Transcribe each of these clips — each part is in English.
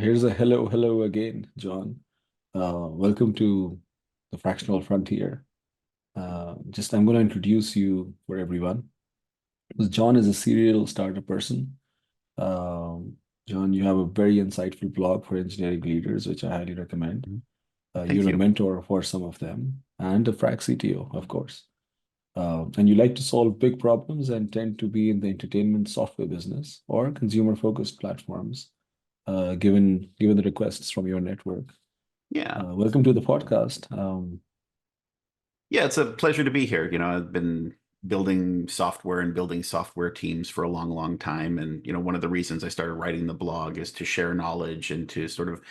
Here's a hello again, John. Welcome to the Fractional Frontier. I'm going to introduce you for everyone. John is a serial starter person. Um, John, you have a very insightful blog for engineering leaders, which I highly recommend. Mhm. Thank You're a you. mentor for some of them, and a frac CTO, of course. And you like to solve big problems and tend to be in the entertainment software business or consumer-focused platforms, given the requests from your network. Yeah. Welcome to the podcast. Yeah, it's a pleasure to be here. I've been building software and building software teams for a long, long time. And, one of the reasons I started writing the blog is to share knowledge and to sort of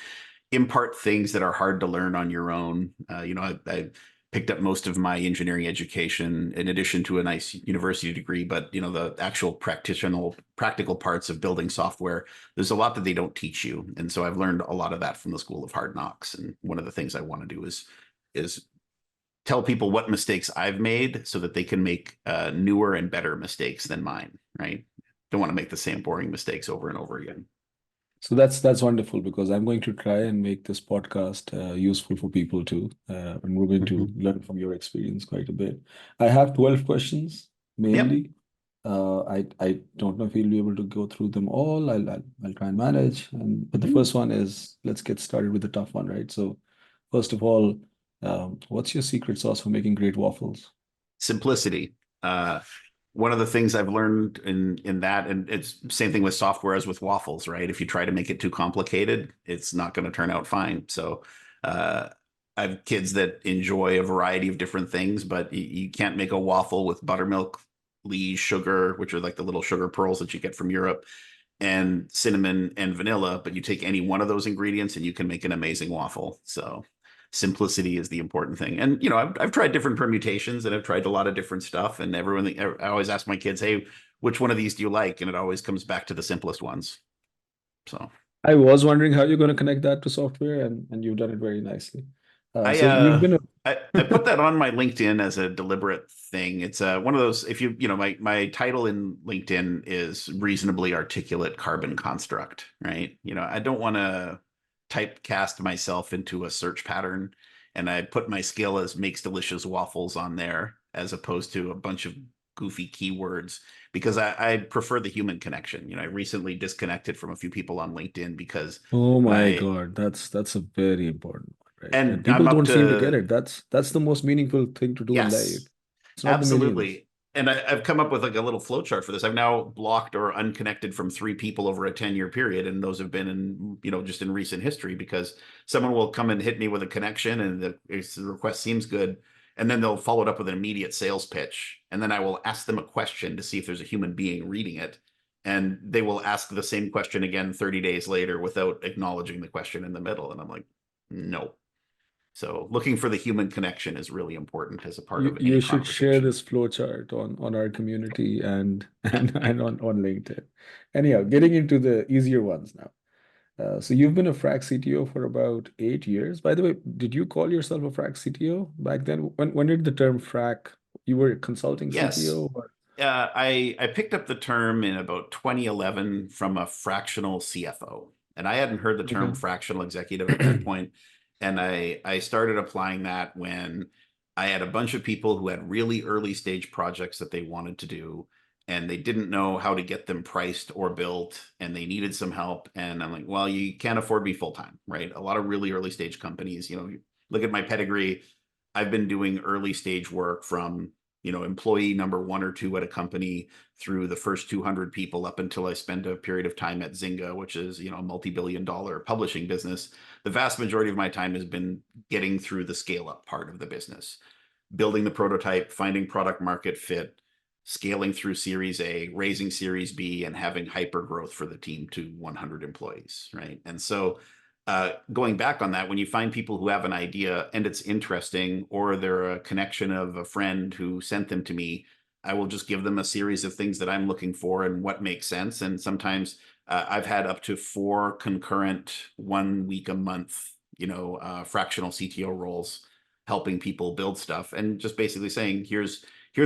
impart things that are hard to learn on your own. I picked up most of my engineering education in addition to a nice university degree, but the actual practical parts of building software, there's a lot that they don't teach you. And so I've learned a lot of that from the School of Hard Knocks. And one of the things I want to do is tell people what mistakes I've made so that they can make newer and better mistakes than mine, right? Don't want to make the same boring mistakes over and over again. so that's wonderful because I'm going to try and make this podcast useful for people too, and we're going to Mhm. learn from your experience quite a bit. I have 12 questions Yep. mainly. I don't know if we'll be able to go through them all. I'll try and manage. But the Mhm. first one is let's get started with the tough one, right? So first of all, what's your secret sauce for making great waffles? Simplicity. One of the things I've learned in that, and it's same thing with software as with waffles, right? If you try to make it too complicated, it's not going to turn out fine. So uh, I have kids that enjoy a variety of different things, but you can't make a waffle with buttermilk, Lee sugar, which are like the little sugar pearls that you get from Europe, and cinnamon and vanilla. But you take any one of those ingredients and you can make an amazing waffle. So simplicity is the important thing. And I've tried different permutations and I've tried a lot of different stuff. And I always ask my kids, "Hey, which one of these do you like?" And it always comes back to the simplest ones. So I was wondering how you're going to connect that to software, and you've done it very nicely. I So you've uh been a I put that on my LinkedIn as a deliberate thing. It's one of those, if my title in LinkedIn is reasonably articulate carbon construct, right? I don't want to typecast myself into a search pattern, and I put my skill as makes delicious waffles on there as opposed to a bunch of goofy keywords because I prefer the human connection. I recently disconnected from a few people on LinkedIn because Oh my my God, that's a very important one, right? And and people I'm up don't seem to get to it. That's the most meaningful thing to do in life. yes. It's not the millions. Absolutely. And I've come up with like a little flow chart for this. I've now blocked or unconnected from three people over a 10-year period. And those have been in, just in recent history because someone will come and hit me with a connection and the request seems good. And then they'll follow it up with an immediate sales pitch. And then I will ask them a question to see if there's a human being reading it. And they will ask the same question again 30 days later without acknowledging the question in the middle. And I'm like, no. So looking for the human connection is really important as a part You of any you should share conversation. this flow chart on our community and and on LinkedIn. Anyhow, getting into the easier ones now. So you've been a frac CTO for about 8 years. By the way, did you call yourself a frac CTO back then? When did the term frac? You were a consulting Yes. CTO, or I picked up the term in about 2011 from a fractional CFO, and I hadn't heard the term okay. fractional executive at that point. And I started applying that when I had a bunch of people who had really early stage projects that they wanted to do, and they didn't know how to get them priced or built, and they needed some help. And I'm like, well, you can't afford me full time, right? A lot of really early stage companies, look at my pedigree. I've been doing early stage work from employee number one or two at a company through the first 200 people up until I spend a period of time at Zynga, which is, a multi-billion-dollar publishing business. The vast majority of my time has been getting through the scale up part of the business, building the prototype, finding product market fit, scaling through Series A, raising Series B, and having hyper growth for the team to 100 employees, right? And so going back on that, when you find people who have an idea and it's interesting, or they're a connection of a friend who sent them to me, I will just give them a series of things that I'm looking for and what makes sense. And sometimes I've had up to 4 concurrent 1 week a month, fractional CTO roles, helping people build stuff and just basically saying, here's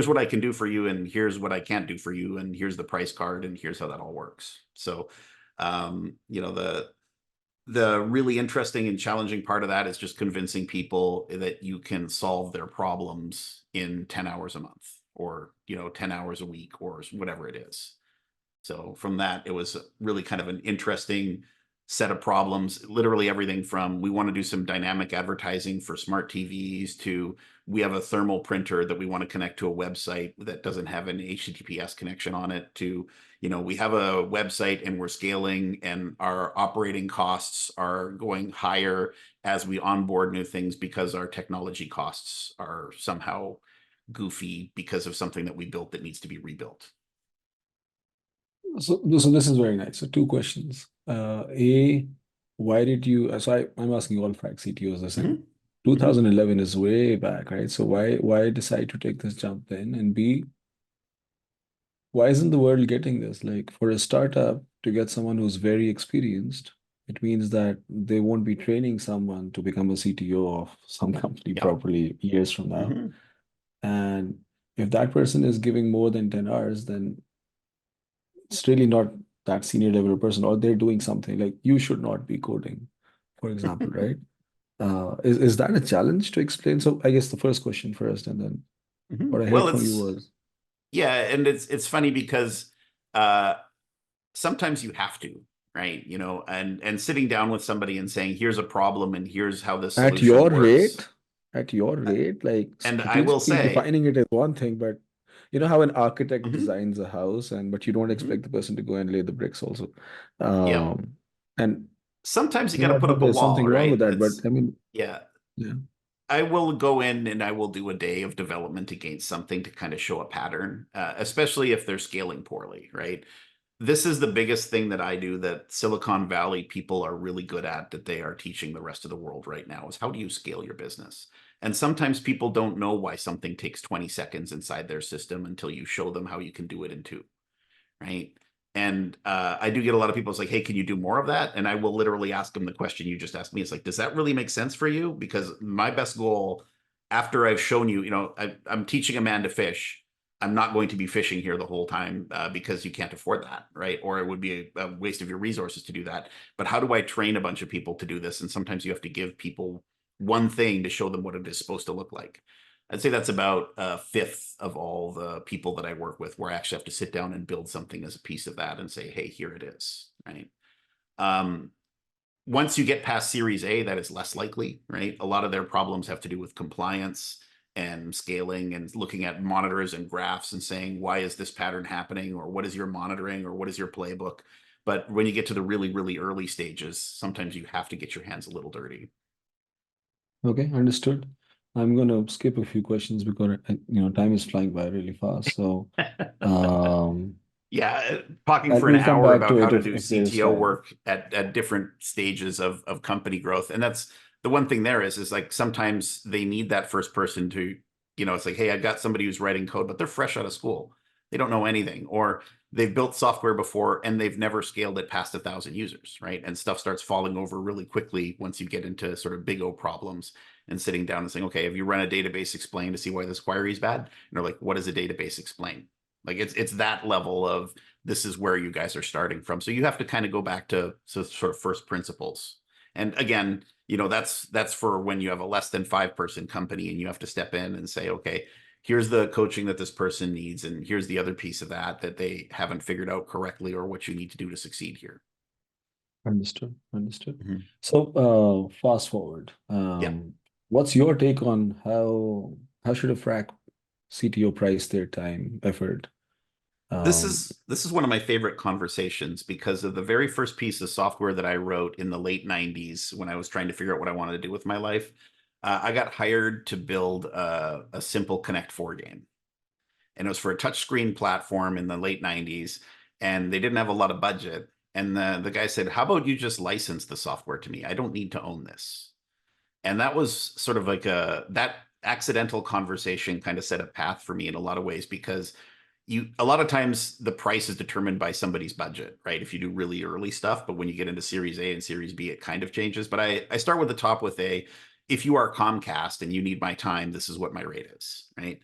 what I can do for you, and here's what I can't do for you, and here's the price card, and here's how that all works. So, the the really interesting and challenging part of that is just convincing people that you can solve their problems in 10 hours a month, or 10 hours a week, or whatever it is. So from that, it was really kind of an interesting set of problems. Literally everything from, we want to do some dynamic advertising for smart TVs, to we have a thermal printer that we want to connect to a website that doesn't have an HTTPS connection on it, to we have a website and we're scaling and our operating costs are going higher as we onboard new things because our technology costs are somehow goofy because of something that we built that needs to be rebuilt. So this is very nice. So two questions. Why did you? I'm asking all frac CTOs the same. 2011 is way back, right? So why decide to take this jump then? And B, why isn't the world getting this? Like, for a startup to get someone who's very experienced, it means that they won't be training someone to become a CTO of some company Yeah. properly years from now. And if that person is giving more than 10 hours, then it's really not that senior level person, or they're doing something like you should not be coding, for example, right? Is that a challenge to explain? So I guess the first question first, and then what I heard Well, from you was, yeah, and it's funny because sometimes you have to, right? And sitting down with somebody and saying, here's a problem and here's how this at solution your works. rate, at your rate, like And I will strategically say, defining it is one thing, but you know how an architect designs a house, but you don't expect the person to go and lay the bricks also. yep. And Sometimes you got to not put that up a there's wall, something wrong with right? that, but I mean, Yeah. yeah. I will go in and I will do a day of development against something to kind of show a pattern, especially if they're scaling poorly, right? This is the biggest thing that I do that Silicon Valley people are really good at, that they are teaching the rest of the world right now, is how do you scale your business? And sometimes people don't know why something takes 20 seconds inside their system until you show them how you can do it in 2, right? And I do get a lot of people, it's like, hey, can you do more of that? And I will literally ask them the question you just asked me. It's like, does that really make sense for you? Because my best goal, after I've shown you, I'm teaching a man to fish. I'm not going to be fishing here the whole time because you can't afford that, right? Or it would be a waste of your resources to do that. But how do I train a bunch of people to do this? And sometimes you have to give people one thing to show them what it is supposed to look like. I'd say that's about a fifth of all the people that I work with, where I actually have to sit down and build something as a piece of that and say, hey, here it is, right? Once you get past Series A, that is less likely, right? A lot of their problems have to do with compliance and scaling and looking at monitors and graphs and saying, why is this pattern happening? Or what is your monitoring? Or what is your playbook? But when you get to the really, really early stages, sometimes you have to get your hands a little dirty. Okay, understood. I'm gonna skip a few questions because time is flying by really fast. So Yeah, talking and for an we'll come hour back to about how it to if, do there is CTO time. work at different stages of company growth. And that's the one thing there is like sometimes they need that first person to, it's like, hey, I've got somebody who's writing code, but they're fresh out of school. They don't know anything, or they've built software before and they've never scaled it past 1,000 users, right? And stuff starts falling over really quickly once you get into sort of big O problems, and sitting down and saying, okay, have you run a database explain to see why this query is bad? And they're like, what does a database explain? Like it's that level of, this is where you guys are starting from. So you have to kind of go back to sort of first principles. And again, that's for when you have a less than 5-person company and you have to step in and say, okay, here's the coaching that this person needs, and here's the other piece of that they haven't figured out correctly, or what you need to do to succeed here. Understood. So fast forward. Yeah. What's your take on how should a frac CTO price their time, effort? This is one of my favorite conversations, because of the very first piece of software that I wrote in the late 90s when I was trying to figure out what I wanted to do with my life. I got hired to build a simple Connect 4 game. And it was for a touchscreen platform in the late 90s, and they didn't have a lot of budget. And the guy said, how about you just license the software to me? I don't need to own this. And that was sort of like that accidental conversation kind of set a path for me in a lot of ways, because a lot of times the price is determined by somebody's budget, right? If you do really early stuff, but when you get into Series A and Series B, it kind of changes. But I start with the top with if you are Comcast and you need my time, this is what my rate is, right?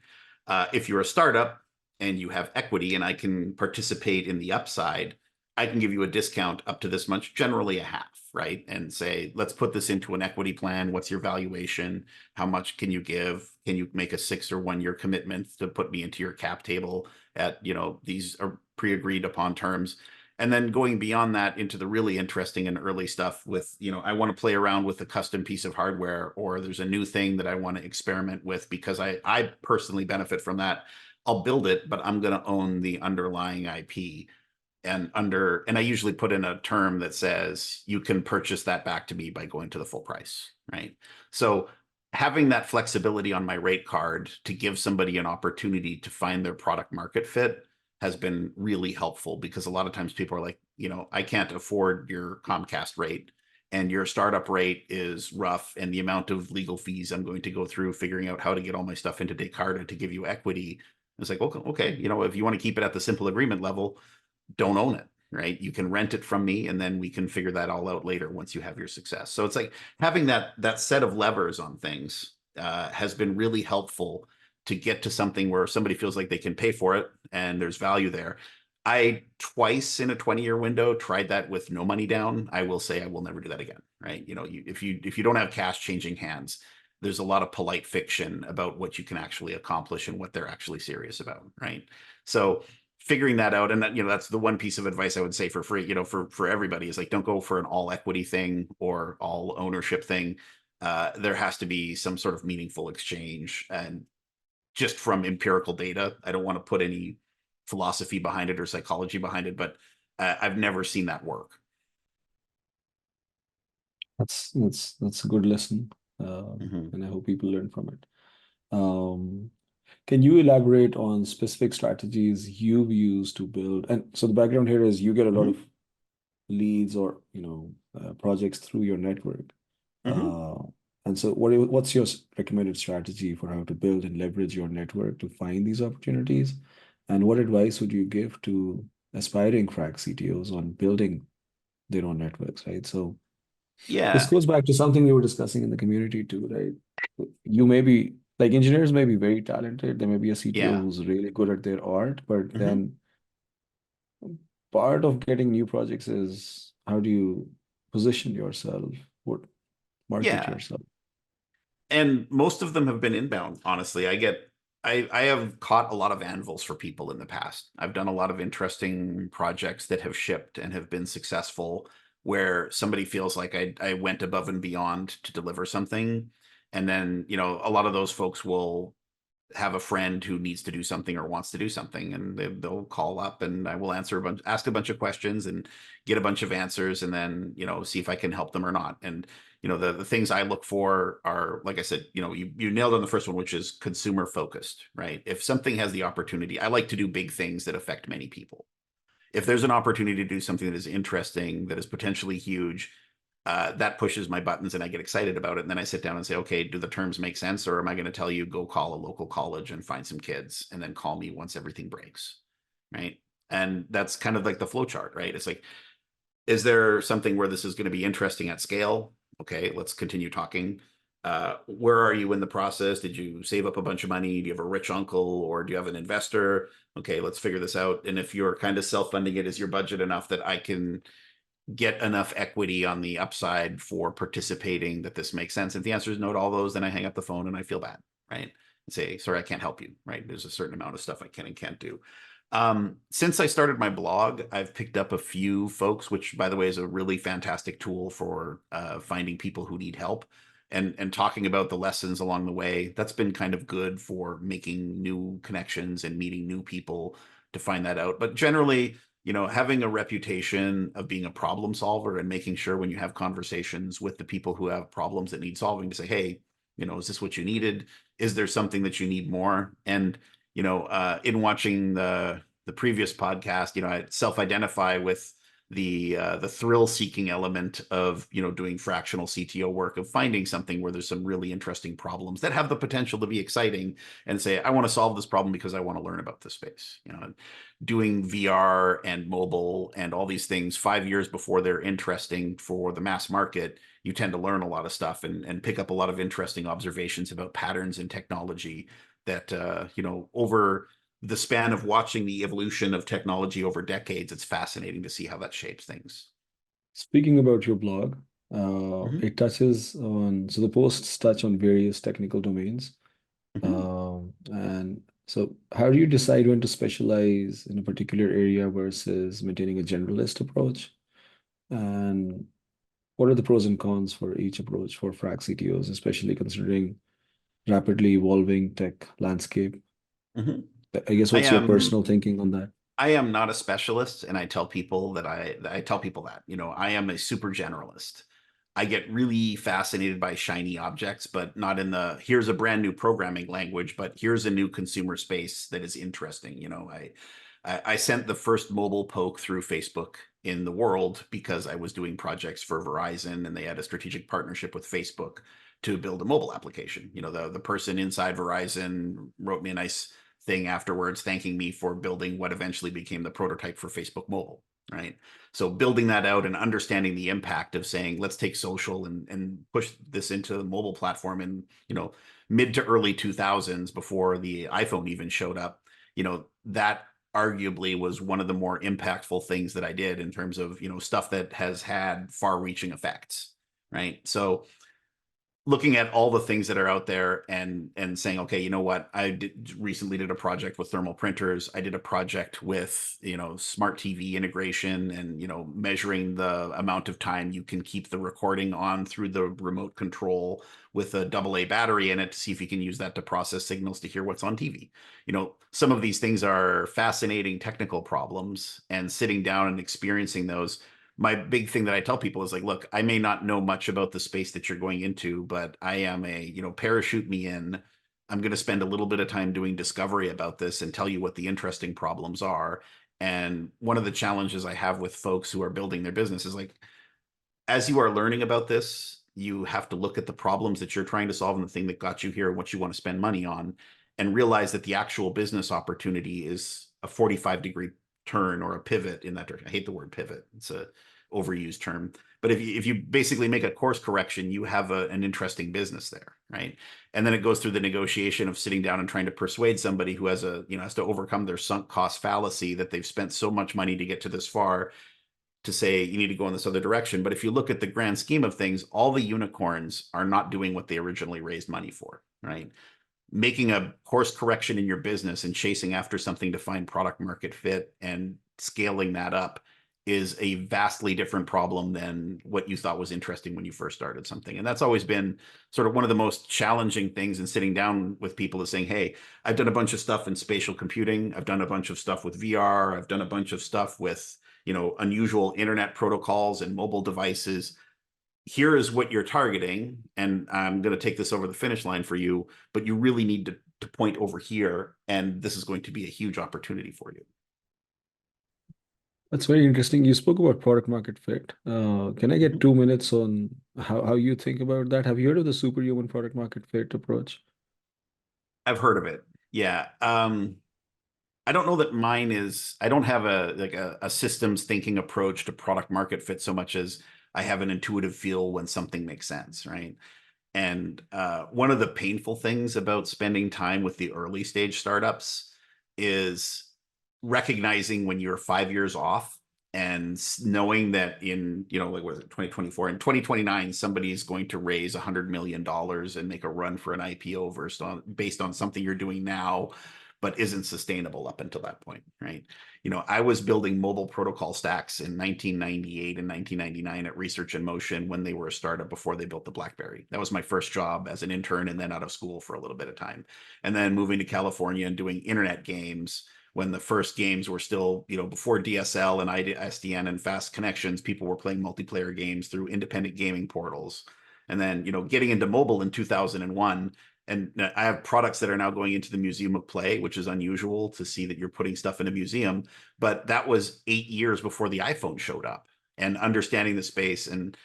If you're a startup and you have equity and I can participate in the upside, I can give you a discount up to this much, generally a half, right? And say, let's put this into an equity plan. What's your valuation? How much can you give? Can you make a 6 or 1 year commitment to put me into your cap table at, these are pre-agreed upon terms? And then going beyond that into the really interesting and early stuff with, I want to play around with a custom piece of hardware, or there's a new thing that I want to experiment with because I personally benefit from that. I'll build it, but I'm going to own the underlying IP. And I usually put in a term that says you can purchase that back to me by going to the full price, right? So having that flexibility on my rate card to give somebody an opportunity to find their product market fit has been really helpful, because a lot of times people are like, I can't afford your Comcast rate and your startup rate is rough, and the amount of legal fees I'm going to go through figuring out how to get all my stuff into Descartes to give you equity. It's like, okay, if you want to keep it at the simple agreement level, don't own it, right? You can rent it from me, and then we can figure that all out later once you have your success. So it's like having that set of levers on things has been really helpful to get to something where somebody feels like they can pay for it and there's value there. I twice in a 20-year window tried that with no money down. I will say I will never do that again, right? If you don't have cash changing hands, there's a lot of polite fiction about what you can actually accomplish and what they're actually serious about, right? So figuring that out, and that's the one piece of advice I would say for free, for everybody, is like, don't go for an all equity thing or all ownership thing. There has to be some sort of meaningful exchange, and just from empirical data. I don't want to put any philosophy behind it or psychology behind it, but I've never seen that work. That's a good lesson, Mhm. and I hope people learn from it. Can you elaborate on specific strategies you've used to build? And so the background here is you get a lot of Mhm. leads or projects through your network. Mhm. And so what's your recommended strategy for how to build and leverage your network to find these opportunities? And what advice would you give to aspiring frac CTOs on building their own networks, right? So this Yeah. goes back to something we were discussing in the community too, right? You may be like engineers may be very talented. There may be a CTO Yeah. who's really good at their art, but Mhm. then part of getting new projects is how do you position yourself, what market Yeah. yourself? And most of them have been inbound, honestly. I have caught a lot of anvils for people in the past. I've done a lot of interesting projects that have shipped and have been successful, where somebody feels like I went above and beyond to deliver something. And then, a lot of those folks will have a friend who needs to do something or wants to do something, and they'll call up, and I will ask a bunch of questions and get a bunch of answers, and then see if I can help them or not. And the things I look for are, like I said, you nailed on the first one, which is consumer focused, right? If something has the opportunity, I like to do big things that affect many people. If there's an opportunity to do something that is interesting, that is potentially huge, that pushes my buttons and I get excited about it. And then I sit down and say, okay, do the terms make sense? Or am I going to tell you, go call a local college and find some kids and then call me once everything breaks? Right. And that's kind of like the flow chart, right? It's like, is there something where this is going to be interesting at scale? Okay, let's continue talking. Where are you in the process? Did you save up a bunch of money? Do you have a rich uncle, or do you have an investor? Okay, let's figure this out. And if you're kind of self-funding it, is your budget enough that I can get enough equity on the upside for participating that this makes sense? If the answer is no to all those, then I hang up the phone and I feel bad, right? And say, sorry, I can't help you, right? There's a certain amount of stuff I can and can't do. Since I started my blog, I've picked up a few folks, which, by the way, is a really fantastic tool for finding people who need help and talking about the lessons along the way. That's been kind of good for making new connections and meeting new people to find that out. But generally, having a reputation of being a problem solver and making sure when you have conversations with the people who have problems that need solving to say, hey, is this what you needed? Is there something that you need more? And in watching the previous podcast, I self-identify with the thrill-seeking element of doing fractional CTO work, of finding something where there's some really interesting problems that have the potential to be exciting, and say, I want to solve this problem because I want to learn about this space. Doing VR and mobile and all these things 5 years before they're interesting for the mass market, you tend to learn a lot of stuff and pick up a lot of interesting observations about patterns in technology that over the span of watching the evolution of technology over decades, it's fascinating to see how that shapes things. Speaking about your blog, Mhm. it touches on, so the posts touch on various technical domains. Mhm. And so how do you decide when to specialize in a particular area versus maintaining a generalist approach? And what are the pros and cons for each approach for frac CTOs, especially considering rapidly evolving tech landscape? Mhm. I guess I what's your am personal thinking on that? I am not a specialist, and I tell people that I tell people that, I am a super generalist. I get really fascinated by shiny objects, but not in the here's a brand new programming language, but here's a new consumer space that is interesting. I sent the first mobile poke through Facebook in the world because I was doing projects for Verizon, and they had a strategic partnership with Facebook to build a mobile application. The person inside Verizon wrote me a nice thing afterwards thanking me for building what eventually became the prototype for Facebook Mobile, right? So building that out and understanding the impact of saying, let's take social and push this into the mobile platform in, mid to early 2000s before the iPhone even showed up, that arguably was one of the more impactful things that I did in terms of, stuff that has had far reaching effects, right? So looking at all the things that are out there and saying, okay, you know what? Recently did a project with thermal printers. I did a project with, smart TV integration and, measuring the amount of time you can keep the recording on through the remote control with a AA battery in it to see if you can use that to process signals to hear what's on TV. Some of these things are fascinating technical problems, and sitting down and experiencing those, my big thing that I tell people is like, look, I may not know much about the space that you're going into, but I am parachute me in. I'm going to spend a little bit of time doing discovery about this and tell you what the interesting problems are. And one of the challenges I have with folks who are building their business is like, as you are learning about this, you have to look at the problems that you're trying to solve and the thing that got you here and what you want to spend money on, and realize that the actual business opportunity is a 45-degree turn or a pivot in that direction. I hate the word pivot. It's a overused term. But if you basically make a course correction, you have an interesting business there, right? And then it goes through the negotiation of sitting down and trying to persuade somebody who has to overcome their sunk cost fallacy that they've spent so much money to get to this far, to say you need to go in this other direction. But if you look at the grand scheme of things, all the unicorns are not doing what they originally raised money for, right? Making a course correction in your business and chasing after something to find product market fit and scaling that up is a vastly different problem than what you thought was interesting when you first started something. And that's always been sort of one of the most challenging things in sitting down with people, is saying, hey, I've done a bunch of stuff in spatial computing. I've done a bunch of stuff with VR. I've done a bunch of stuff with, unusual internet protocols and mobile devices. Here is what you're targeting, and I'm going to take this over the finish line for you, but you really need to point over here, and this is going to be a huge opportunity for you. That's very interesting. You spoke about product market fit. Can I get Mhm. 2 minutes on how you think about that? Have you heard of the superhuman product market fit approach? I've heard of it. Yeah. I don't know that mine is, I don't have a systems thinking approach to product market fit so much as I have an intuitive feel when something makes sense, right? And one of the painful things about spending time with the early stage startups is recognizing when you're 5 years off, and knowing that in, like, what is it, 2024, in 2029, somebody is going to raise $100 million and make a run for an IPO based on something you're doing now, but isn't sustainable up until that point, right? I was building mobile protocol stacks in 1998 and 1999 at Research in Motion when they were a startup before they built the BlackBerry. That was my first job as an intern, and then out of school for a little bit of time. And then moving to California and doing internet games when the first games were still, before DSL and ISDN and fast connections, people were playing multiplayer games through independent gaming portals. And then, getting into mobile in 2001, and I have products that are now going into the Museum of Play, which is unusual to see that you're putting stuff in a museum. But that was 8 years before the iPhone showed up. And understanding the space and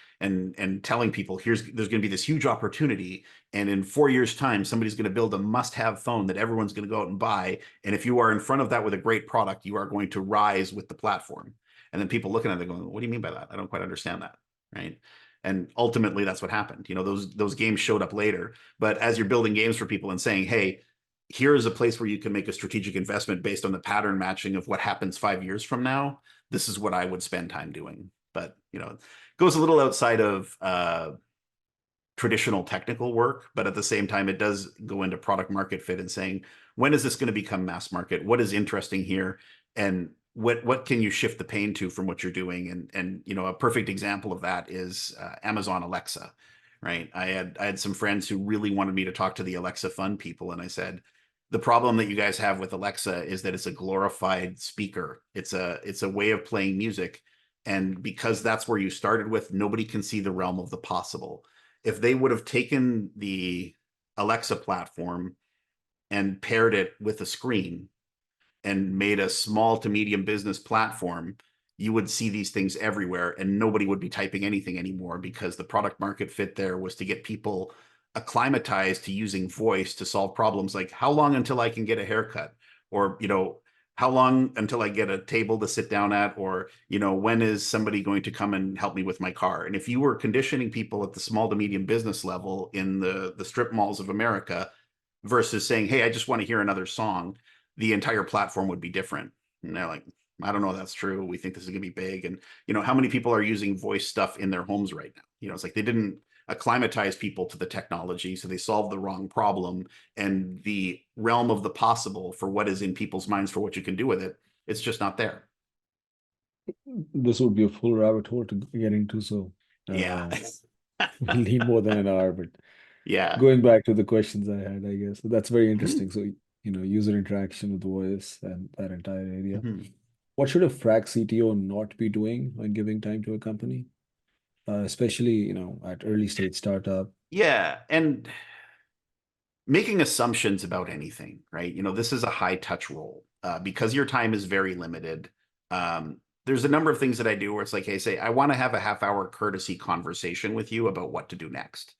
telling people, there's going to be this huge opportunity, and in 4 years' time, somebody's going to build a must-have phone that everyone's going to go out and buy. And if you are in front of that with a great product, you are going to rise with the platform. And then people looking at it going, what do you mean by that? I don't quite understand that, right? And ultimately, that's what happened. Those games showed up later. But as you're building games for people and saying, hey, here is a place where you can make a strategic investment based on the pattern matching of what happens 5 years from now. This is what I would spend time doing. But, it goes a little outside of traditional technical work, but at the same time, it does go into product market fit and saying, when is this going to become mass market? What is interesting here? And what can you shift the pain to from what you're doing? And a perfect example of that is Amazon Alexa, right? I had some friends who really wanted me to talk to the Alexa fund people, and I said, the problem that you guys have with Alexa is that it's a glorified speaker. It's a way of playing music, and because that's where you started with, nobody can see the realm of the possible. If they would have taken the Alexa platform and paired it with a screen and made a small to medium business platform, you would see these things everywhere and nobody would be typing anything anymore, because the product market fit there was to get people acclimatized to using voice to solve problems like, how long until I can get a haircut? Or, how long until I get a table to sit down at? Or, when is somebody going to come and help me with my car? And if you were conditioning people at the small to medium business level in the strip malls of America versus saying, hey, I just want to hear another song, the entire platform would be different. And they're like, I don't know, that's true. We think this is going to be big. And, how many people are using voice stuff in their homes right now? It's like they didn't acclimatize people to the technology, so they solved the wrong problem. And the realm of the possible for what is in people's minds for what you can do with it, it's just not there. This would be a full rabbit hole to get into, so Yeah. we'll need more than an hour. But Yeah. going back to the questions I had, I guess that's very Mhm. interesting. So, user interaction with voice and that entire area. Mhm. What should a frac CTO not be doing when giving time to a company, especially, at early stage startup? Yeah. And making assumptions about anything, right? This is a high touch role because your time is very limited. There's a number of things that I do where it's like, hey, say, I want to have a half-hour courtesy conversation with you about what to do next.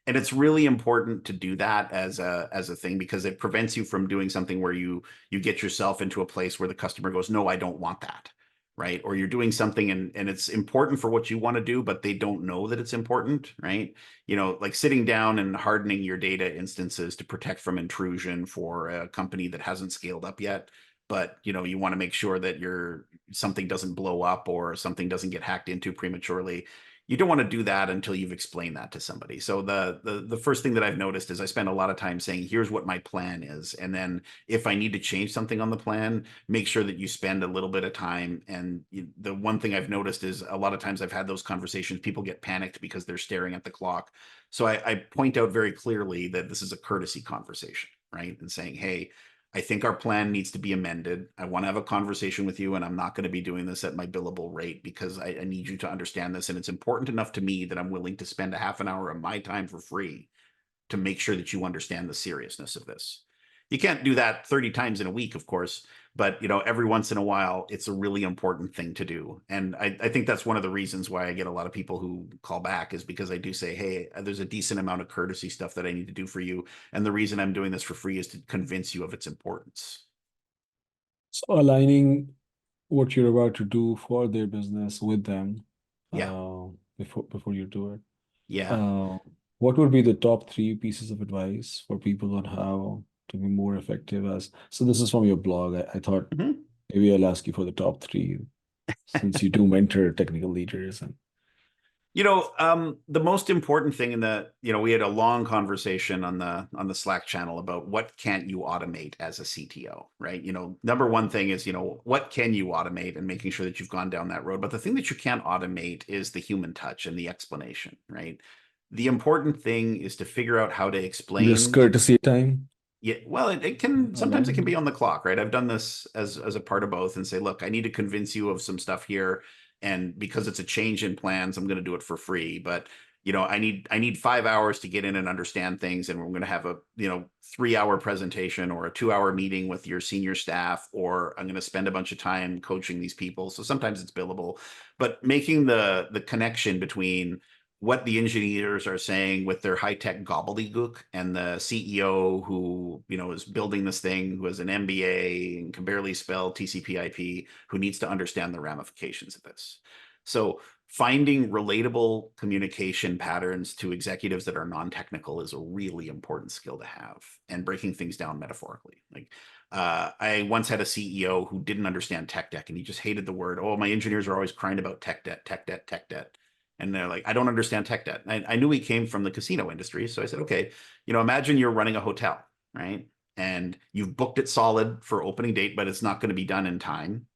And it's really important to do that as a thing, because it prevents you from doing something where you get yourself into a place where the customer goes, no, I don't want that, right? Or you're doing something and it's important for what you want to do, but they don't know that it's important, right? Like sitting down and hardening your data instances to protect from intrusion for a company that hasn't scaled up yet. But you want to make sure that something doesn't blow up or something doesn't get hacked into prematurely. You don't want to do that until you've explained that to somebody. So the first thing that I've noticed is I spend a lot of time saying, here's what my plan is. And then if I need to change something on the plan, make sure that you spend a little bit of time. And the one thing I've noticed is a lot of times I've had those conversations, people get panicked because they're staring at the clock. So I point out very clearly that this is a courtesy conversation, right? And saying, hey, I think our plan needs to be amended. I want to have a conversation with you, and I'm not going to be doing this at my billable rate because I need you to understand this. And it's important enough to me that I'm willing to spend a half an hour of my time for free to make sure that you understand the seriousness of this. You can't do that 30 times in a week, of course, but every once in a while, it's a really important thing to do. And I think that's one of the reasons why I get a lot of people who call back, is because I do say, hey, there's a decent amount of courtesy stuff that I need to do for you. And the reason I'm doing this for free is to convince you of its importance. So aligning what you're about to do for their business with them, Yeah. uh, before you do it. Yeah. Uh, what would be the top three pieces of advice for people on how to be more effective as? So this is from your blog. I thought Mhm. maybe I'll ask you for the top three, since you do mentor technical leaders. And The most important thing we had a long conversation on the Slack channel about what can't you automate as a CTO, right? Number one thing is, what can you automate, and making sure that you've gone down that road. But the thing that you can't automate is the human touch and the explanation, right? The important thing is to figure out how to just explain. courtesy time Yeah, well, it can sometimes it can be alignment. on the clock, right? I've done this as a part of both, and say, look, I need to convince you of some stuff here, and because it's a change in plans, I'm going to do it for free. But I need 5 hours to get in and understand things, and we're going to have a 3 hour presentation or a 2 hour meeting with your senior staff, or I'm going to spend a bunch of time coaching these people. So sometimes it's billable, but making the connection between what the engineers are saying with their high-tech gobbledygook and the CEO who, is building this thing, who has an MBA and can barely spell TCP/IP, who needs to understand the ramifications of this. So finding relatable communication patterns to executives that are non-technical is a really important skill to have, and breaking things down metaphorically. Like I once had a CEO who didn't understand tech debt, and he just hated the word. Oh, my engineers are always crying about tech debt, tech debt, tech debt. And they're like, I don't understand tech debt. I knew he came from the casino industry. So I said, okay, imagine you're running a hotel, right? And you've booked it solid for opening date, but it's not going to be done in time.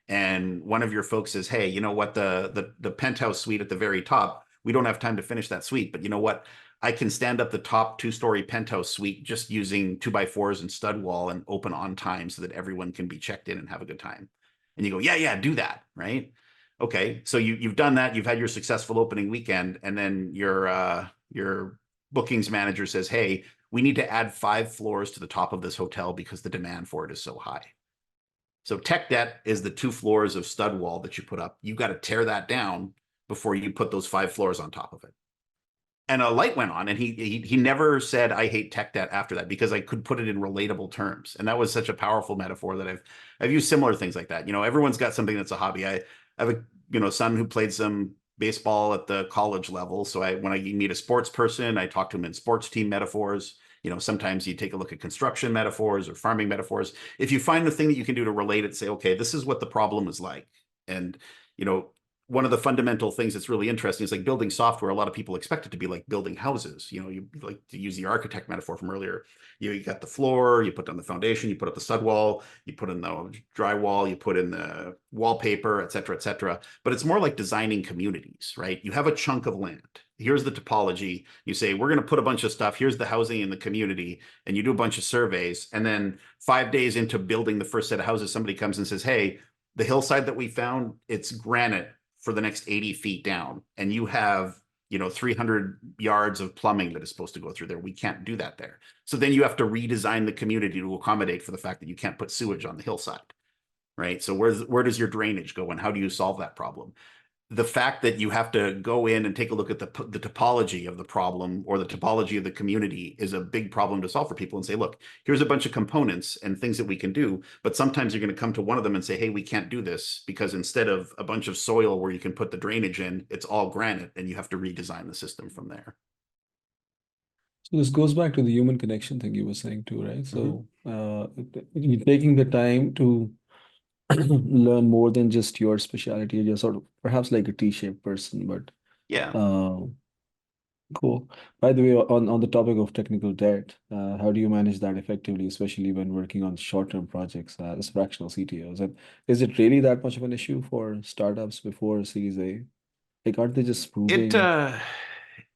And one of your folks says, hey, you know what, the penthouse suite at the very top, we don't have time to finish that suite, but you know what, I can stand up the top 2-story penthouse suite just using 2x4s and stud wall and open on time so that everyone can be checked in and have a good time. And you go, yeah, do that, right? Okay, so you've done that, you've had your successful opening weekend, and then your bookings manager says, hey, we need to add 5 floors to the top of this hotel because the demand for it is so high. So tech debt is the 2 floors of stud wall that you put up. You got to tear that down before you put those 5 floors on top of it. And a light went on, and he never said, I hate tech debt after that, because I could put it in relatable terms. And that was such a powerful metaphor that I've used similar things like that. Everyone's got something that's a hobby. I have a son who played some baseball at the college level. So when I meet a sports person, I talk to him in sports team metaphors. Sometimes you take a look at construction metaphors or farming metaphors. If you find the thing that you can do to relate it, say, okay, this is what the problem is like. And, one of the fundamental things that's really interesting is like building software. A lot of people expect it to be like building houses. You like to use the architect metaphor from earlier. You got the floor, you put down the foundation, you put up the stud wall, you put in the drywall, you put in the wallpaper, et cetera, et cetera. But it's more like designing communities, right? You have a chunk of land. Here's the topology. You say, we're going to put a bunch of stuff. Here's the housing in the community. And you do a bunch of surveys. And then 5 days into building the first set of houses, somebody comes and says, hey, the hillside that we found, it's granite for the next 80 feet down. And you have, 300 yards of plumbing that is supposed to go through there. We can't do that there. So then you have to redesign the community to accommodate for the fact that you can't put sewage on the hillside, right? So where does your drainage go, and how do you solve that problem? The fact that you have to go in and take a look at the topology of the problem or the topology of the community is a big problem to solve for people, and say, look, here's a bunch of components and things that we can do, but sometimes you're going to come to one of them and say, hey, we can't do this because instead of a bunch of soil where you can put the drainage in, it's all granite, and you have to redesign the system from there. So this goes back to the human connection thing you were saying too, right? So you're taking the time to learn more than just your specialty. You're sort of perhaps like a T-shaped person, but Yeah. uh, cool. By the way, on the topic of technical debt, how do you manage that effectively, especially when working on short-term projects as fractional CTOs? And is it really that much of an issue for startups before Series A? Like, aren't they just It proving? uh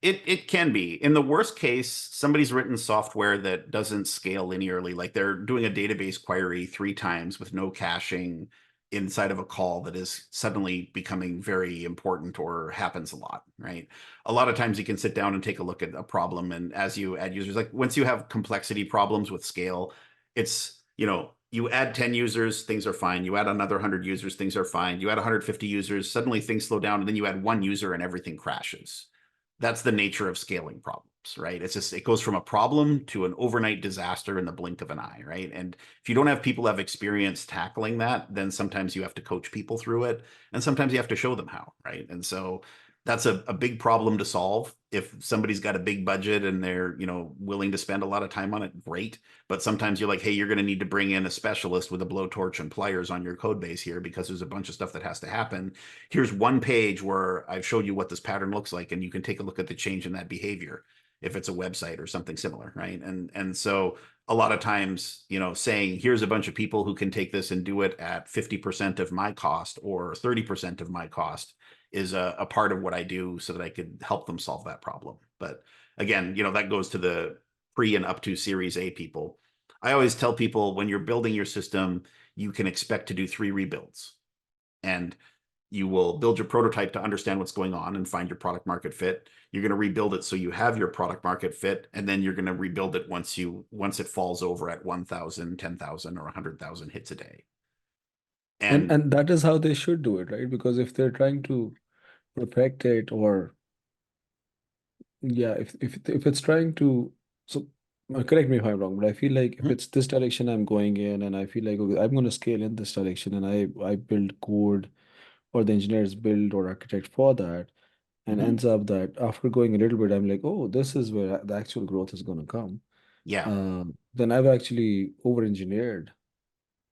it can be. In the worst case, somebody's written software that doesn't scale linearly, like they're doing a database query 3 times with no caching inside of a call that is suddenly becoming very important or happens a lot, right? A lot of times you can sit down and take a look at a problem, and as you add users, like once you have complexity problems with scale, it's, you add 10 users, things are fine. You add another 100 users, things are fine. You add 150 users, suddenly things slow down, and then you add 1 user and everything crashes. That's the nature of scaling problems, right? It's just, it goes from a problem to an overnight disaster in the blink of an eye, right? And if you don't have people who have experience tackling that, then sometimes you have to coach people through it, and sometimes you have to show them how, right? And so that's a big problem to solve. If somebody's got a big budget and they're, willing to spend a lot of time on it, great. But sometimes you're like, hey, you're going to need to bring in a specialist with a blowtorch and pliers on your code base here, because there's a bunch of stuff that has to happen. Here's 1 page where I've showed you what this pattern looks like, and you can take a look at the change in that behavior if it's a website or something similar, right? And so a lot of times, saying, here's a bunch of people who can take this and do it at 50% of my cost or 30% of my cost is a part of what I do so that I could help them solve that problem. But again, that goes to the pre and up to Series A people. I always tell people, when you're building your system, you can expect to do 3 rebuilds. And you will build your prototype to understand what's going on and find your product market fit. You're going to rebuild it so you have your product market fit, and then you're going to rebuild it once it falls over at 1,000, 10,000, or 100,000 hits a day. And that is how they should do it, right? Because if they're trying to perfect it, or yeah, if it's trying to, so correct me if I'm wrong, but I feel like if it's this direction I'm going in, and I feel like, okay, I'm going to scale in this direction, and I build code or the engineers build or architect for that, and Hmm. ends up that after going a little bit, I'm like, oh, this is where the actual growth is going to come. Yeah. Then I've actually over-engineered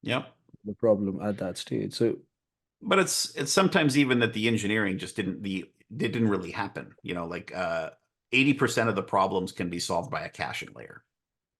Yep. the problem at that stage. So But it's sometimes even that the engineering just didn't really happen. 80% of the problems can be solved by a caching layer,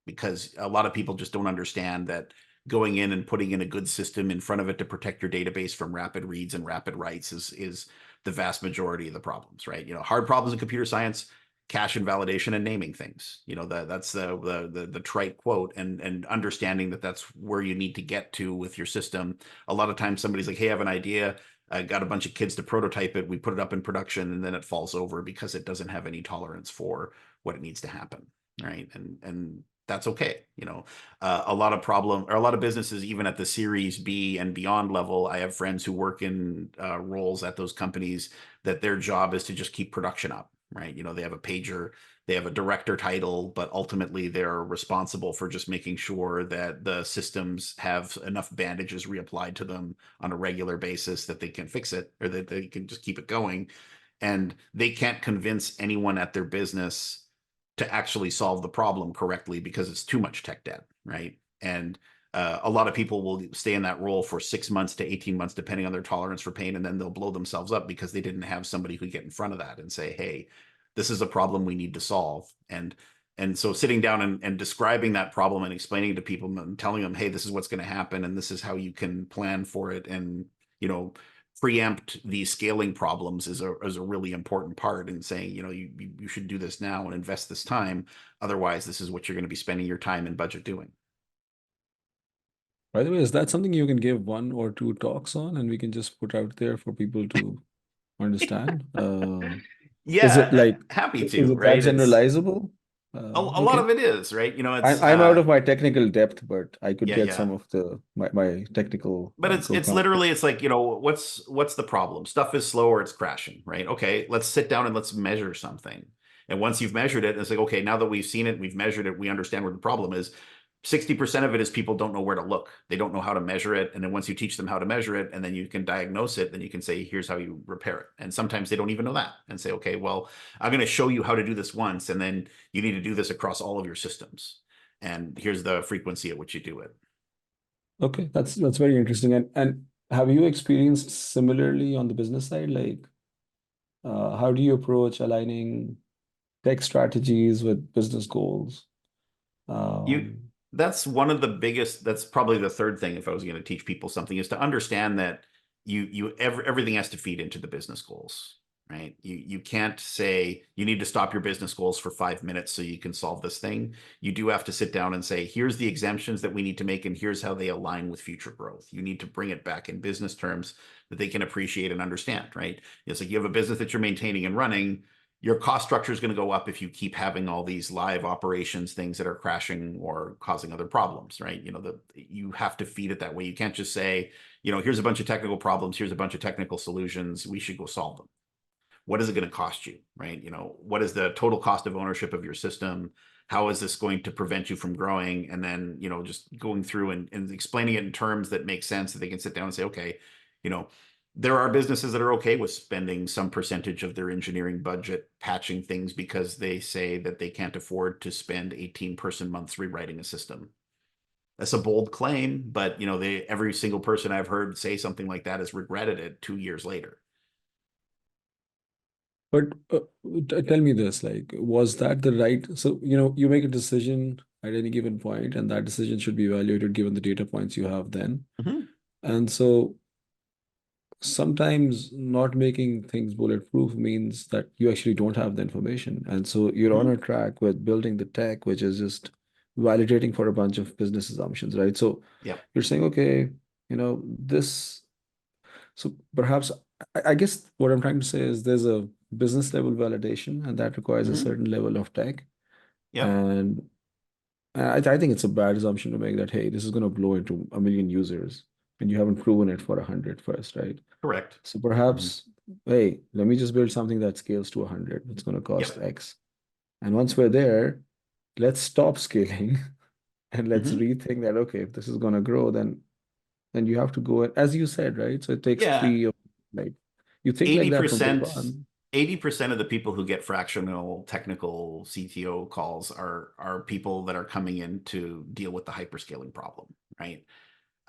because a lot of people just don't understand that going in and putting in a good system in front of it to protect your database from rapid reads and rapid writes is the vast majority of the problems, right? Hard problems in computer science, cache invalidation and naming things. That's the trite quote, and understanding that that's where you need to get to with your system. A lot of times somebody's like, hey, I have an idea. I got a bunch of kids to prototype it. We put it up in production, and then it falls over because it doesn't have any tolerance for what it needs to happen, right? And that's okay. A lot of businesses, even at the Series B and beyond level, I have friends who work in roles at those companies that their job is to just keep production up, right? They have a pager, they have a director title, but ultimately they're responsible for just making sure that the systems have enough bandages reapplied to them on a regular basis that they can fix it, or that they can just keep it going. And they can't convince anyone at their business to actually solve the problem correctly because it's too much tech debt, right? And a lot of people will stay in that role for 6 months to 18 months, depending on their tolerance for pain, and then they'll blow themselves up because they didn't have somebody who could get in front of that and say, hey, this is a problem we need to solve. And so sitting down and describing that problem and explaining to people and telling them, hey, this is what's going to happen and this is how you can plan for it, and you know preempt these scaling problems is a really important part in saying, you should do this now and invest this time. Otherwise, this is what you're going to be spending your time and budget doing. by the way, is that something you can give one or two talks on and we can just put out there for people to understand? Is it Yeah, like, happy is to, it that right? It's generalizable? a lot Okay. of it is, right? It's I'm out of my technical depth, but I could yeah, get yeah. some of my technical But it's co-founder. literally, it's like, what's the problem? Stuff is slow or it's crashing, right? Okay, let's sit down and let's measure something. And once you've measured it, it's like, okay, now that we've seen it, we've measured it, we understand where the problem is. 60% of it is people don't know where to look. They don't know how to measure it. And then once you teach them how to measure it, and then you can diagnose it, then you can say, here's how you repair it. And sometimes they don't even know that, and say, okay, well, I'm going to show you how to do this once, and then you need to do this across all of your systems. And here's the frequency at which you do it. Okay, that's very interesting. And have you experienced similarly on the business side? Like, how do you approach aligning tech strategies with business goals? You Um, That's one of the biggest, that's probably the third thing, if I was going to teach people something, is to understand that everything has to feed into the business goals, right? You can't say you need to stop your business goals for 5 minutes so you can solve this thing. You do have to sit down and say, here's the exemptions that we need to make, and here's how they align with future growth. You need to bring it back in business terms that they can appreciate and understand, right? It's like you have a business that you're maintaining and running. Your cost structure is going to go up if you keep having all these live operations, things that are crashing or causing other problems, right? You have to feed it that way. You can't just say, here's a bunch of technical problems, here's a bunch of technical solutions, we should go solve them. What is it going to cost you, right? What is the total cost of ownership of your system? How is this going to prevent you from growing? And then, just going through and explaining it in terms that make sense, that they can sit down and say, okay, you know, there are businesses that are okay with spending some percentage of their engineering budget patching things because they say that they can't afford to spend 18 person months rewriting a system. That's a bold claim, but every single person I've heard say something like that has regretted it 2 years later. but tell me this, like, was that the right? So, you make a decision at any given point, and that decision should be evaluated given the data points you have then. Mm-hmm. And so sometimes not making things bulletproof means that you actually don't have the information. And so you're on Mm-hmm. a track with building the tech, which is just validating for a bunch of business assumptions, right? So Yep. you're saying, okay, this, so perhaps, I guess what I'm trying to say is there's a business level validation, and that requires a Mm-hmm. certain level of tech. Yep. And I think it's a bad assumption to make that, hey, this is going to blow into 1 million users, and you haven't proven it for 100 first, right? Correct. So Mm-hmm. perhaps, hey, let me just build something that scales to 100. It's going to cost Yep. X. And once we're there, let's stop scaling and let's Mm-hmm. rethink that, okay, if this is going to grow, then you have to go, as you said, right? So it takes Yeah. three of Like you think like that from day 80%, one. 80% of the people who get fractional technical CTO calls are people that are coming in to deal with the hyperscaling problem, right?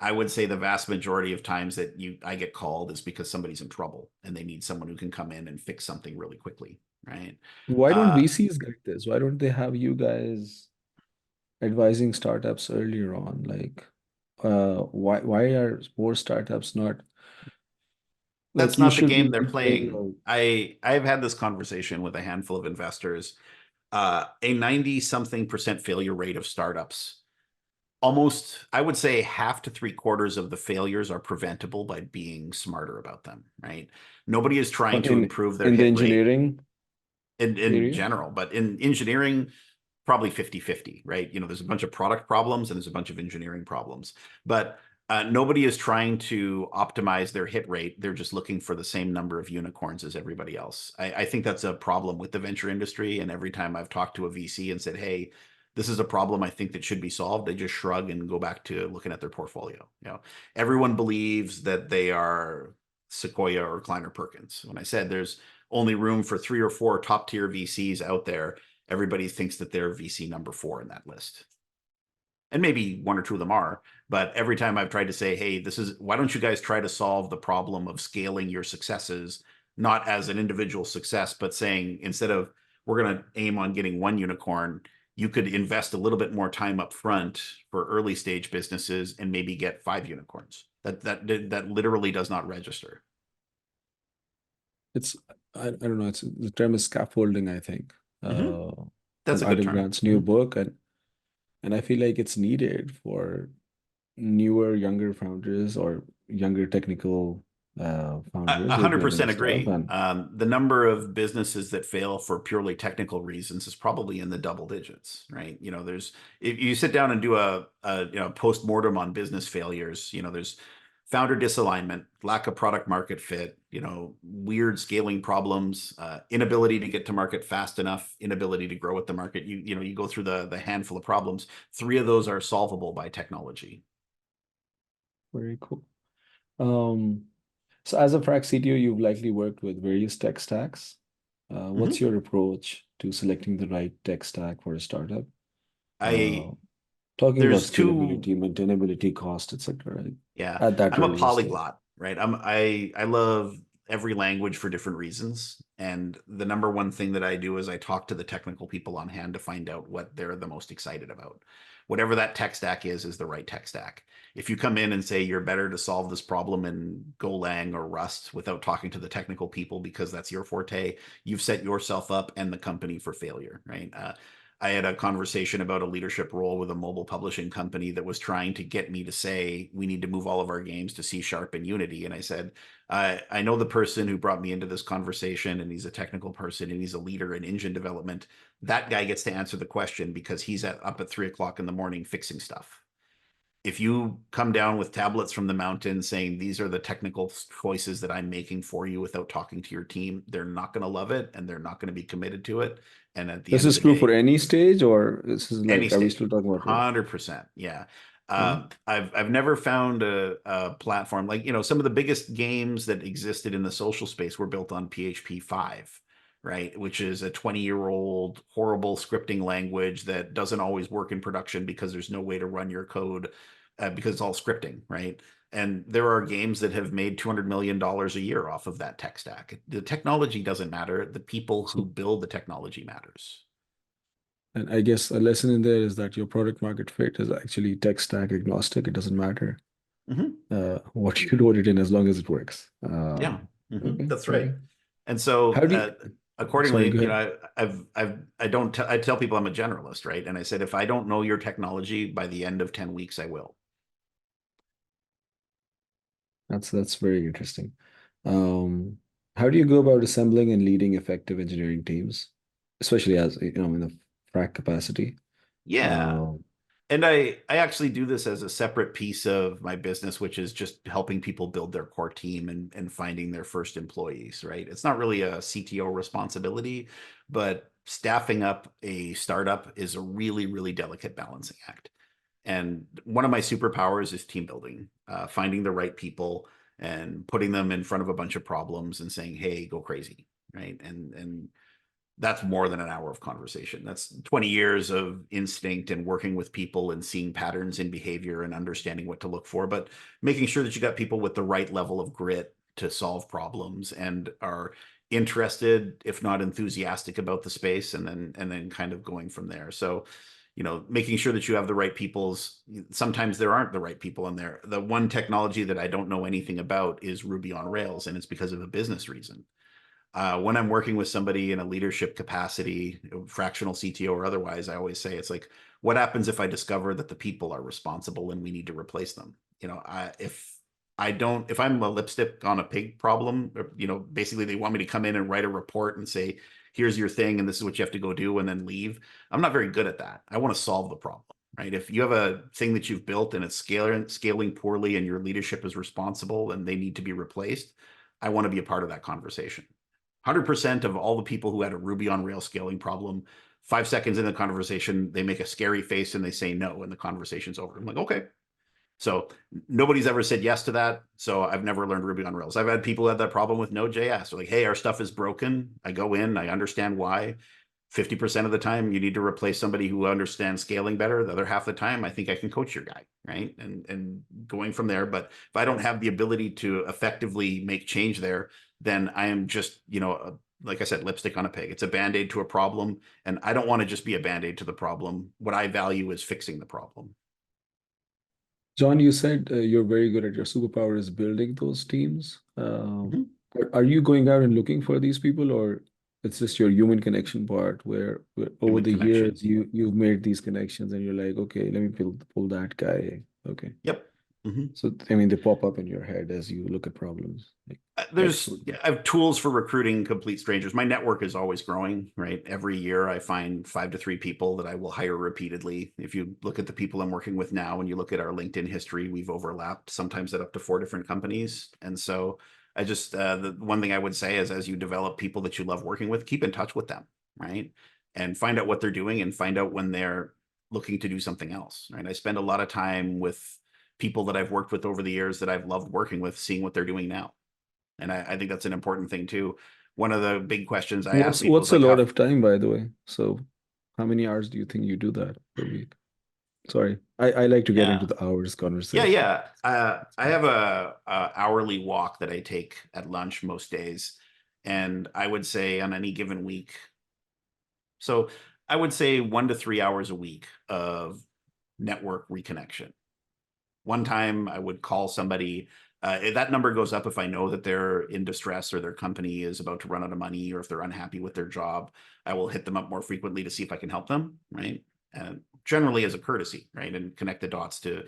I would say the vast majority of times that I get called is because somebody's in trouble and they need someone who can come in and fix something really quickly, right? Why don't Uh, VCs get this? Why don't they have you guys advising startups earlier on? Like, why are more startups not like that's you not the should game be they're mentoring playing. or I've had this conversation with a handful of investors. A 90 something percent failure rate of startups, almost, I would say half to three quarters of the failures are preventable by being smarter about them, right? Nobody is trying to improve their in the hit rate engineering in area? general, but in engineering, probably 50-50, right? There's a bunch of product problems and there's a bunch of engineering problems, but nobody is trying to optimize their hit rate. They're just looking for the same number of unicorns as everybody else. I think that's a problem with the venture industry. And every time I've talked to a VC and said, hey, this is a problem I think that should be solved, they just shrug and go back to looking at their portfolio. Everyone believes that they are Sequoia or Kleiner Perkins. When I said there's only room for 3 or 4 top tier VCs out there, everybody thinks that they're VC number 4 in that list. And maybe 1 or 2 of them are, but every time I've tried to say, hey, why don't you guys try to solve the problem of scaling your successes, not as an individual success, but saying instead of we're going to aim on getting 1 unicorn, you could invest a little bit more time up front for early stage businesses and maybe get 5 unicorns. That literally does not register. It's I don't know, it's the term is scaffolding, I think. Mm-hmm. Uh That's from a good Adam term. Grant's new book, and I feel like it's needed for newer, younger founders or younger technical founders A who are hundred building percent stuff. agree. And The number of businesses that fail for purely technical reasons is probably in the double digits, right? There's if you sit down and do a post-mortem on business failures, there's founder disalignment, lack of product market fit, weird scaling problems, inability to get to market fast enough, inability to grow with the market. You go through the handful of problems. 3 of those are solvable by technology. very cool. Um, so as a Frac CTO, you've likely worked with various tech stacks. What's Mhm. your approach to selecting the right tech stack for a startup? Uh, I Talking about there's two. scalability, maintainability, cost, etc. Right? Yeah, At that I'm a early stage. polyglot, right? I love every language for different reasons, and the number one thing that I do is I talk to the technical people on hand to find out what they're the most excited about. Whatever that tech stack is the right tech stack. If you come in and say you're better to solve this problem in Golang or Rust without talking to the technical people because that's your forte, you've set yourself up and the company for failure, right? I had a conversation about a leadership role with a mobile publishing company that was trying to get me to say we need to move all of our games to C# and Unity. And I said, I know the person who brought me into this conversation, and he's a technical person and he's a leader in engine development. That guy gets to answer the question because he's up at 3 o'clock in the morning fixing stuff. If you come down with tablets from the mountain saying these are the technical choices that I'm making for you without talking to your team, they're not going to love it and they're not going to be committed to it. And at the This end of is the true for day, any stage, or this is any like, are we stage, still talking about it? 100%. Yeah. Yeah. I've never found a platform like, some of the biggest games that existed in the social space were built on PHP 5, right? Which is a 20-year-old horrible scripting language that doesn't always work in production because there's no way to run your code because it's all scripting, right? And there are games that have made $200 million a year off of that tech stack. The technology doesn't matter. The people who So, build the technology matters. and I guess a lesson in there is that your product market fit is actually tech stack agnostic. It doesn't matter Mhm. what you load it in as long as it works. Yeah, Okay, that's right. okay. And so, How do you, sorry, accordingly, go ahead. I don't, I tell people I'm a generalist, right? And I said, if I don't know your technology by the end of 10 weeks, I will. That's very interesting. Um, how do you go about assembling and leading effective engineering teams, especially as in the frac capacity? Yeah. Um, And I actually do this as a separate piece of my business, which is just helping people build their core team and finding their first employees, right? It's not really a CTO responsibility, but staffing up a startup is a really, really delicate balancing act. And one of my superpowers is team building, finding the right people and putting them in front of a bunch of problems and saying, hey, go crazy, right? And that's more than an hour of conversation. That's 20 years of instinct and working with people and seeing patterns in behavior and understanding what to look for, but making sure that you got people with the right level of grit to solve problems and are interested, if not enthusiastic about the space, and then kind of going from there. So, making sure that you have the right people's, sometimes there aren't the right people in there. The one technology that I don't know anything about is Ruby on Rails, and it's because of a business reason. When I'm working with somebody in a leadership capacity, fractional CTO or otherwise, I always say it's like, what happens if I discover that the people are responsible and we need to replace them? If I'm a lipstick on a pig problem, basically they want me to come in and write a report and say, here's your thing and this is what you have to go do and then leave. I'm not very good at that. I want to solve the problem, right? If you have a thing that you've built and it's scaling poorly and your leadership is responsible and they need to be replaced, I want to be a part of that conversation. 100% of all the people who had a Ruby on Rails scaling problem, 5 seconds in the conversation, they make a scary face and they say no, and the conversation's over. I'm like, okay. So nobody's ever said yes to that. So I've never learned Ruby on Rails. I've had people who had that problem with Node.js. They're like, hey, our stuff is broken. I go in, I understand why. 50% of the time, you need to replace somebody who understands scaling better. The other half of the time, I think I can coach your guy, right? And going from there. But if I don't have the ability to effectively make change there, then I am just, like I said, lipstick on a pig. It's a Band-Aid to a problem. And I don't want to just be a Band-Aid to the problem. What I value is fixing the problem. John, you said you're very good at your superpower is building those teams. Are you going out and looking for these people, or it's just your human connection part where over Human the connection. years you've made these connections and you're like, okay, let me pull that guy. Okay. Yep. So I mean they pop up in your head as you look at problems. Like I have tools for recruiting complete strangers. My network is always growing, right? Every year I find 5 to 3 people that I will hire repeatedly. If you look at the people I'm working with now and you look at our LinkedIn history, we've overlapped sometimes at up to 4 different companies. And so I just, the one thing I would say is as you develop people that you love working with, keep in touch with them, right? And find out what they're doing and find out when they're looking to do something else, right? I spend a lot of time with people that I've worked with over the years that I've loved working with, seeing what they're doing now. And I think that's an important thing too. One of the big questions I ask people is What's a like, lot how, of time, by the way? So how many hours do you think you do that per week? Sorry, I like to get into yeah, the hours yeah, conversation. yeah. I have a hourly walk that I take at lunch most days. And I would say on any given week, so I would say 1 to 3 hours a week of network reconnection. One time I would call somebody. That number goes up if I know that they're in distress or their company is about to run out of money or if they're unhappy with their job. I will hit them up more frequently to see if I can help them, right? And generally as a courtesy, right? And connect the dots to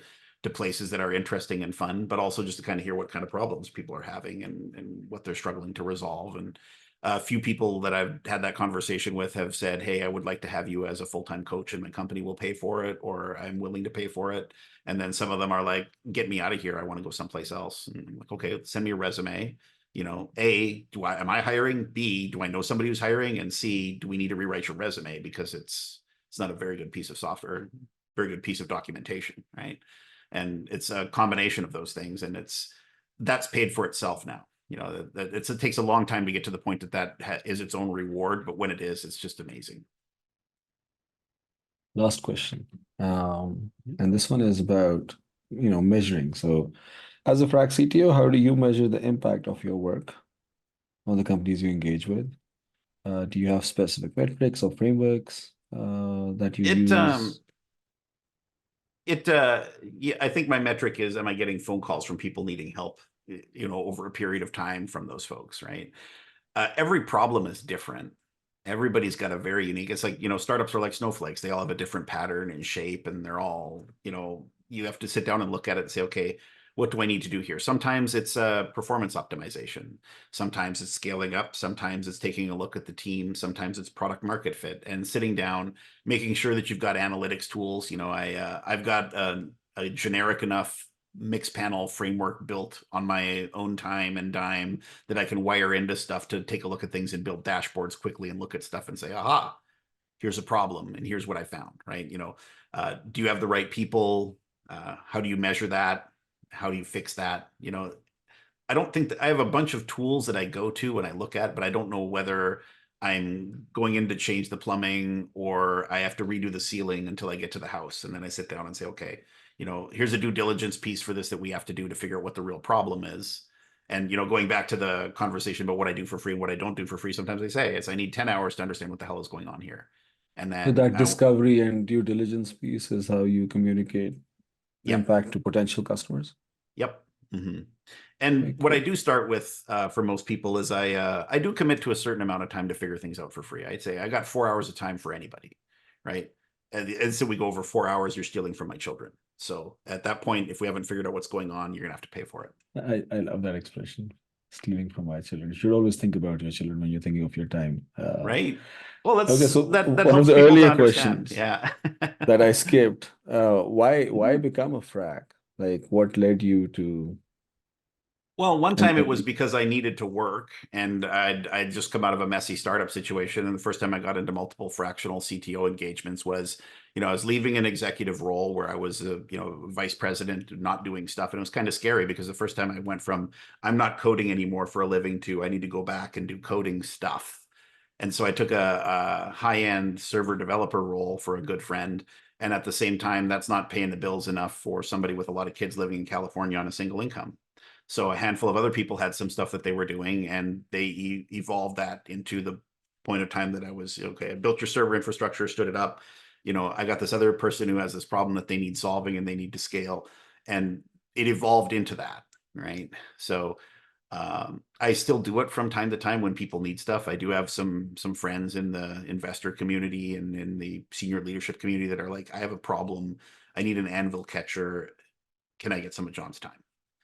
places that are interesting and fun, but also just to kind of hear what kind of problems people are having and what they're struggling to resolve. And a few people that I've had that conversation with have said, hey, I would like to have you as a full-time coach and my company will pay for it, or I'm willing to pay for it. And then some of them are like, get me out of here. I want to go someplace else. And I'm like, okay, send me a resume. A, am I hiring? B, do I know somebody who's hiring? And C, do we need to rewrite your resume? Because it's not a very good piece of software, very good piece of documentation, right? And it's a combination of those things. And that's paid for itself now. It takes a long time to get to the point that is its own reward. But when it is, it's just amazing. Last question. And this one is about, measuring. So as a frac CTO, how do you measure the impact of your work on the companies you engage with? Do you have specific metrics or frameworks that you It use? Yeah, I think my metric is, am I getting phone calls from people needing help, over a period of time from those folks, right? Every problem is different. Everybody's got a very unique, it's like, startups are like snowflakes. They all have a different pattern and shape, and they're all, you have to sit down and look at it and say, okay, what do I need to do here? Sometimes it's performance optimization. Sometimes it's scaling up. Sometimes it's taking a look at the team. Sometimes it's product market fit and sitting down, making sure that you've got analytics tools. I've got a generic enough mixed panel framework built on my own time and dime that I can wire into stuff to take a look at things and build dashboards quickly and look at stuff and say, aha, here's a problem and here's what I found, right? Do you have the right people? How do you measure that? How do you fix that? I don't think that I have a bunch of tools that I go to and I look at, but I don't know whether I'm going in to change the plumbing or I have to redo the ceiling until I get to the house. And then I sit down and say, okay, here's a due diligence piece for this that we have to do to figure out what the real problem is. And, going back to the conversation about what I do for free and what I don't do for free, sometimes I say is I need 10 hours to understand what the hell is going on here. And So then that discovery and due diligence piece is how you communicate yep. impact to potential customers. Yep. And Very what I cool. do start with for most people is I do commit to a certain amount of time to figure things out for free. I'd say I got 4 hours of time for anybody, right? And so we go over 4 hours, you're stealing from my children. So at that point, if we haven't figured out what's going on, you're gonna have to pay for it. I love that expression, stealing from my children. You should always think about your children when you're thinking of your time. Right? Well, Okay, that's so that one of helps the people to earlier understand. questions Yeah. that I skipped, why become a frac? Like, what led you to Well, one time it was and because I needed to work and I'd just come out of a messy startup situation. And the first time I got into multiple fractional CTO engagements was, I was leaving an executive role where I was a, vice president, not doing stuff. And it was kind of scary because the first time I went from I'm not coding anymore for a living to I need to go back and do coding stuff. And so I took a high-end server developer role for a good friend. And at the same time, that's not paying the bills enough for somebody with a lot of kids living in California on a single income. So a handful of other people had some stuff that they were doing, and they evolved that into the point of time that I was okay. I built your server infrastructure, stood it up. I got this other person who has this problem that they need solving and they need to scale, and it evolved into that, right? So I still do it from time to time when people need stuff. I do have some friends in the investor community and in the senior leadership community that are like, I have a problem. I need an anvil catcher. Can I get some of John's time?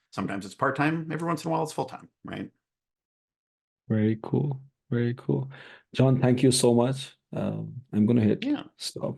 Sometimes it's part-time, every once in a while it's full-time, right? very cool, very cool. John, thank you so much. I'm gonna hit Yeah. stop.